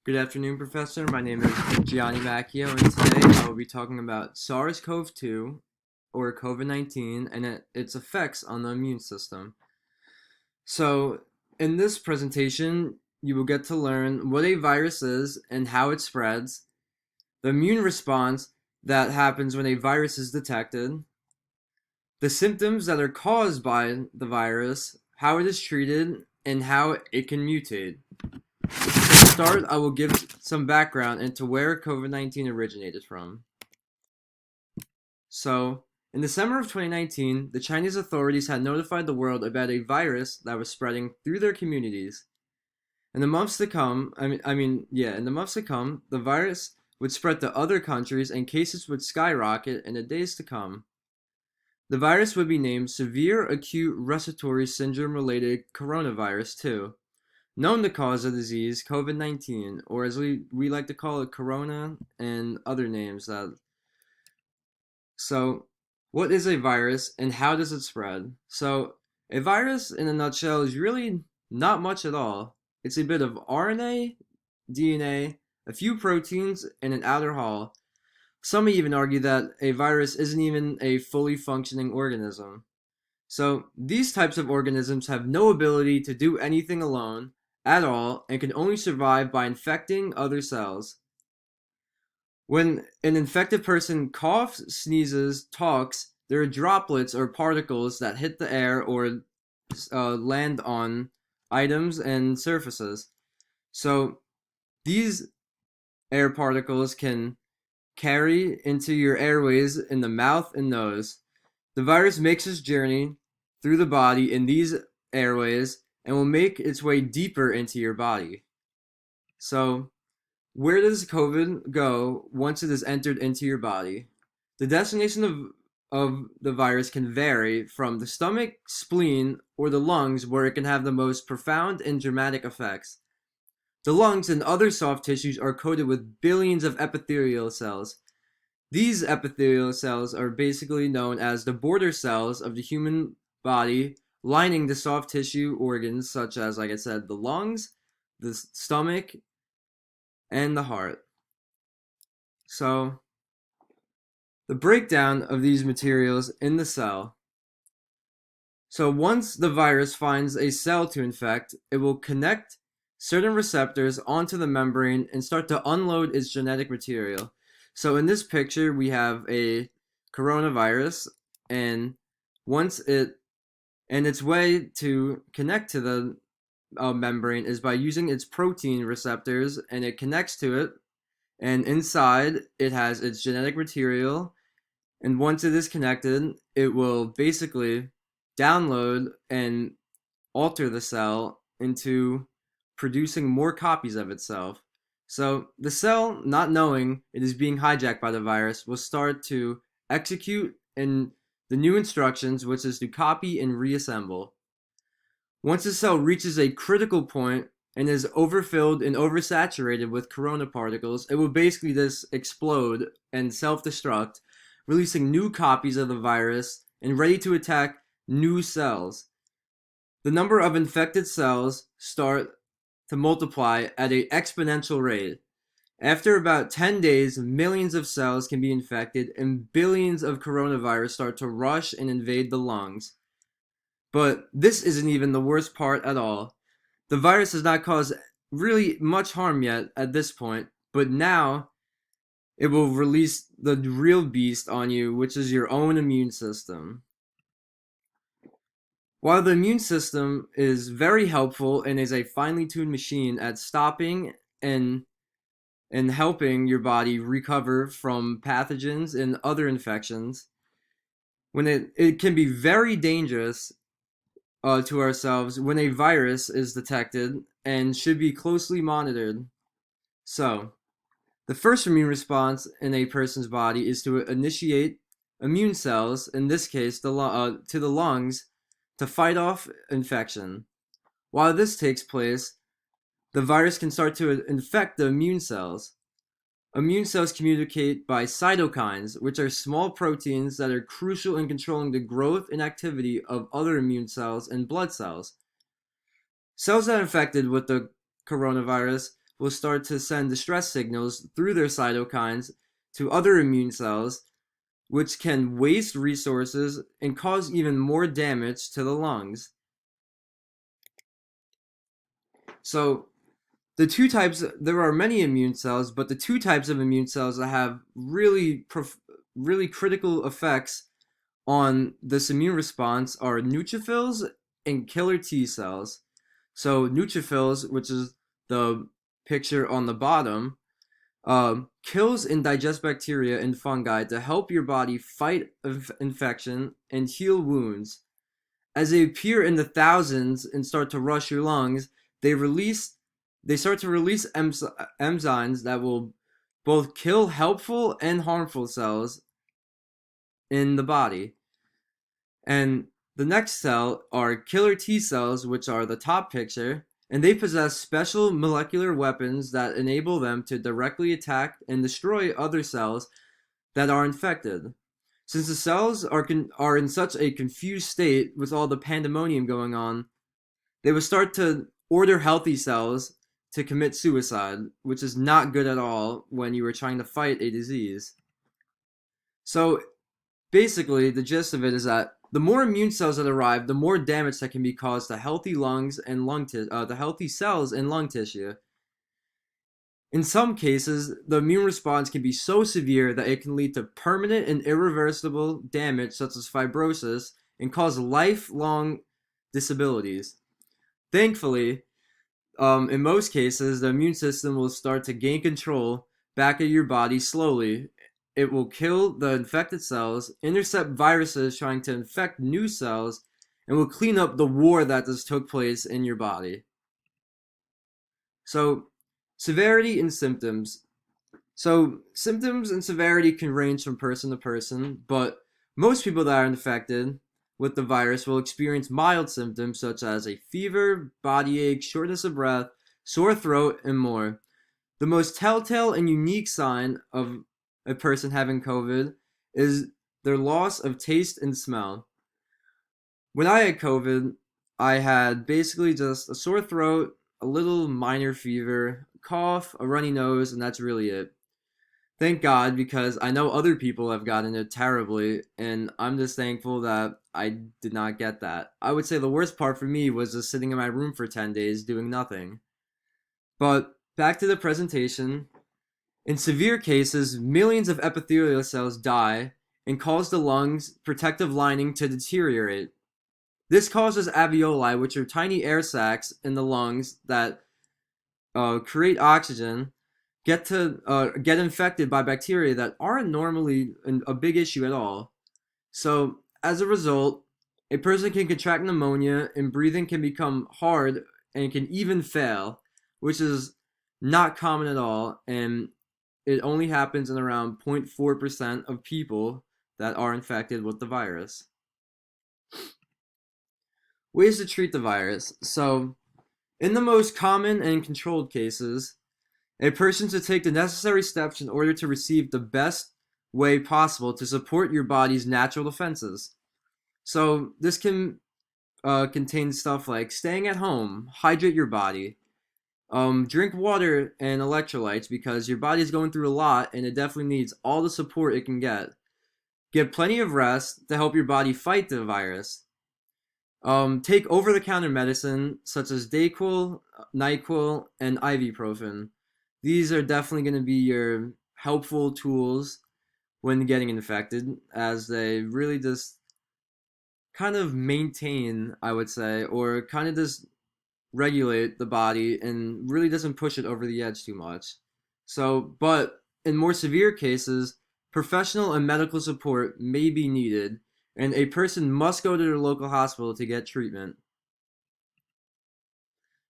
Good afternoon, Professor. My name is Gianni Macchio, and today I will be talking about SARS-CoV-2, or COVID-19, and its effects on the immune system. So, in this presentation, you will get to learn what a virus is and how it spreads, the immune response that happens when a virus is detected, the symptoms that are caused by the virus, how it is treated, and how it can mutate. To start, I will give some background into where COVID-19 originated from. So, in December of 2019, the Chinese authorities had notified the world about a virus that was spreading through their communities. In the months to come, in the months to come, the virus would spread to other countries and cases would skyrocket in the days to come. The virus would be named Severe Acute Respiratory Syndrome Related Coronavirus 2, known to cause the disease COVID-19, or as we like to call it, Corona, and other names that. So, what is a virus and how does it spread? So, a virus in a nutshell is really not much at all. It's a bit of RNA, DNA, a few proteins, and an outer hull. Some may even argue that a virus isn't even a fully functioning organism. So, these types of organisms have no ability to do anything alone at all and can only survive by infecting other cells. When an infected person coughs, sneezes, talks, there are droplets or particles that hit the air or land on items and surfaces. So, these air particles can carry into your airways in the mouth and nose. The virus makes its journey through the body in these airways and will make its way deeper into your body. So, where does COVID go once it has entered into your body? The destination of the virus can vary from the stomach, spleen, or the lungs, where it can have the most profound and dramatic effects. The lungs and other soft tissues are coated with billions of epithelial cells. These epithelial cells are basically known as the border cells of the human body, lining the soft tissue organs such as, like I said, the lungs, the stomach, and the heart. So, the breakdown of these materials in the cell. So, once the virus finds a cell to infect, it will connect certain receptors onto the membrane and start to unload its genetic material. So, in this picture, we have a coronavirus, and its way to connect to the membrane is by using its protein receptors, and it connects to it, and inside it has its genetic material, and once it is connected, it will basically download and alter the cell into producing more copies of itself. So the cell, not knowing it is being hijacked by the virus, will start to execute in the new instructions, which is to copy and reassemble. Once the cell reaches a critical point and is overfilled and oversaturated with corona particles, it will basically just explode and self-destruct, releasing new copies of the virus and ready to attack new cells. The number of infected cells start to multiply at an exponential rate. After about 10 days, millions of cells can be infected and billions of coronavirus start to rush and invade the lungs. But this isn't even the worst part at all. The virus has not caused really much harm yet at this point, but now it will release the real beast on you, which is your own immune system. While the immune system is very helpful and is a finely tuned machine at stopping and helping your body recover from pathogens and other infections, when it can be very dangerous to ourselves when a virus is detected and should be closely monitored. So, the first immune response in a person's body is to initiate immune cells, in this case to the lungs, to fight off infection. While this takes place, the virus can start to infect the immune cells. Immune cells communicate by cytokines, which are small proteins that are crucial in controlling the growth and activity of other immune cells and blood cells. Cells that are infected with the coronavirus will start to send distress signals through their cytokines to other immune cells, which can waste resources and cause even more damage to the lungs. So there are many immune cells, but the two types of immune cells that have really critical effects on this immune response are neutrophils and killer T cells. So neutrophils, which is the picture on the bottom, kills and digests bacteria and fungi to help your body fight infection and heal wounds. As they appear in the thousands and start to rush your lungs, they start to release enzymes that will both kill helpful and harmful cells in the body. And the next cell are killer T cells, which are the top picture, and they possess special molecular weapons that enable them to directly attack and destroy other cells that are infected. Since the cells are in such a confused state with all the pandemonium going on, they will start to order healthy cells to commit suicide, which is not good at all when you are trying to fight a disease. So basically, the gist of it is that the more immune cells that arrive, the more damage that can be caused to healthy lungs and the healthy cells in lung tissue. In some cases, the immune response can be so severe that it can lead to permanent and irreversible damage, such as fibrosis, and cause lifelong disabilities. Thankfully, in most cases, the immune system will start to gain control back of your body slowly. It will kill the infected cells, intercept viruses trying to infect new cells, and will clean up the war that just took place in your body. So, severity and symptoms. So, symptoms and severity can range from person to person, but most people that are infected with the virus will experience mild symptoms such as a fever, body ache, shortness of breath, sore throat, and more. The most telltale and unique sign of a person having COVID is their loss of taste and smell. When I had COVID, I had basically just a sore throat, a little minor fever, cough, a runny nose, and that's really it. Thank God, because I know other people have gotten it terribly, and I'm just thankful that I did not get that. I would say the worst part for me was just sitting in my room for 10 days doing nothing. But back to the presentation. In severe cases, millions of epithelial cells die and cause the lungs' protective lining to deteriorate. This causes alveoli, which are tiny air sacs in the lungs that create oxygen, get infected by bacteria that aren't normally a big issue at all. So as a result, a person can contract pneumonia and breathing can become hard and can even fail, which is not common at all, and it only happens in around 0.4% of people that are infected with the virus. Ways to treat the virus. So, in the most common and controlled cases, a person should take the necessary steps in order to receive the best way possible to support your body's natural defenses. So, this can contain stuff like staying at home, hydrate your body, drink water and electrolytes because your body is going through a lot and it definitely needs all the support it can get. Get plenty of rest to help your body fight the virus. Take over-the-counter medicine such as Dayquil, NyQuil, and ibuprofen. These are definitely going to be your helpful tools when getting infected, as they really just kind of maintain, I would say, or kind of just regulate the body and really doesn't push it over the edge too much. So, but in more severe cases, professional and medical support may be needed, and a person must go to their local hospital to get treatment.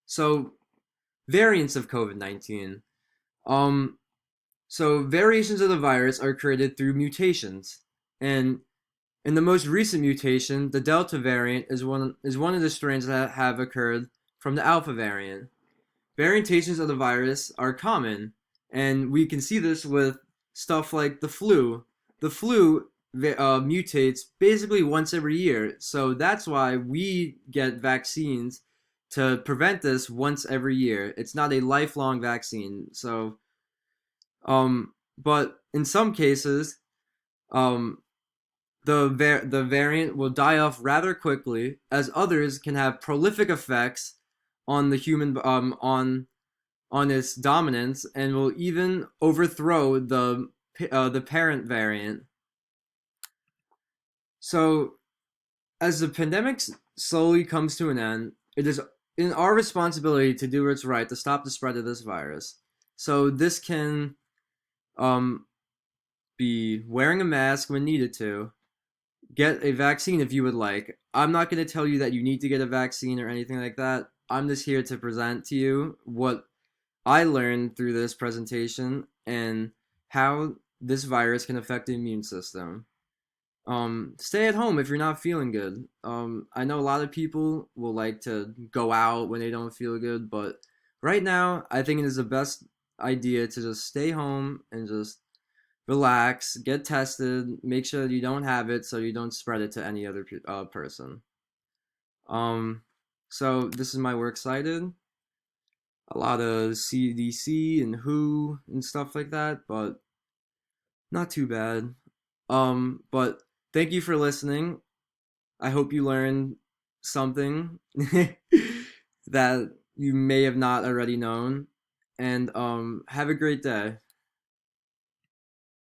So, variants of COVID-19. So variations of the virus are created through mutations, and in the most recent mutation, the Delta variant is one of the strains that have occurred from the Alpha variant. Variations of the virus are common, and we can see this with stuff like the flu. The flu mutates basically once every year, so that's why we get vaccines to prevent this once every year. It's not a lifelong vaccine. So, but in some cases, um, the variant will die off rather quickly, as others can have prolific effects on the human on its dominance and will even overthrow the parent variant. So, as the pandemic slowly comes to an end, it is in our responsibility to do what's right to stop the spread of this virus. So this can um, be wearing a mask when needed to, get a vaccine if you would like. I'm not going to tell you that you need to get a vaccine or anything like that. I'm just here to present to you what I learned through this presentation and how this virus can affect the immune system. Stay at home if you're not feeling good. I know a lot of people will like to go out when they don't feel good, but right now, I think it is the best idea to just stay home and just relax, get tested, make sure that you don't have it so you don't spread it to any other person. Um, so this is my works cited. A lot of CDC and WHO and stuff like that, but not too bad. But thank you for listening. I hope you learned something that you may have not already known. And have a great day.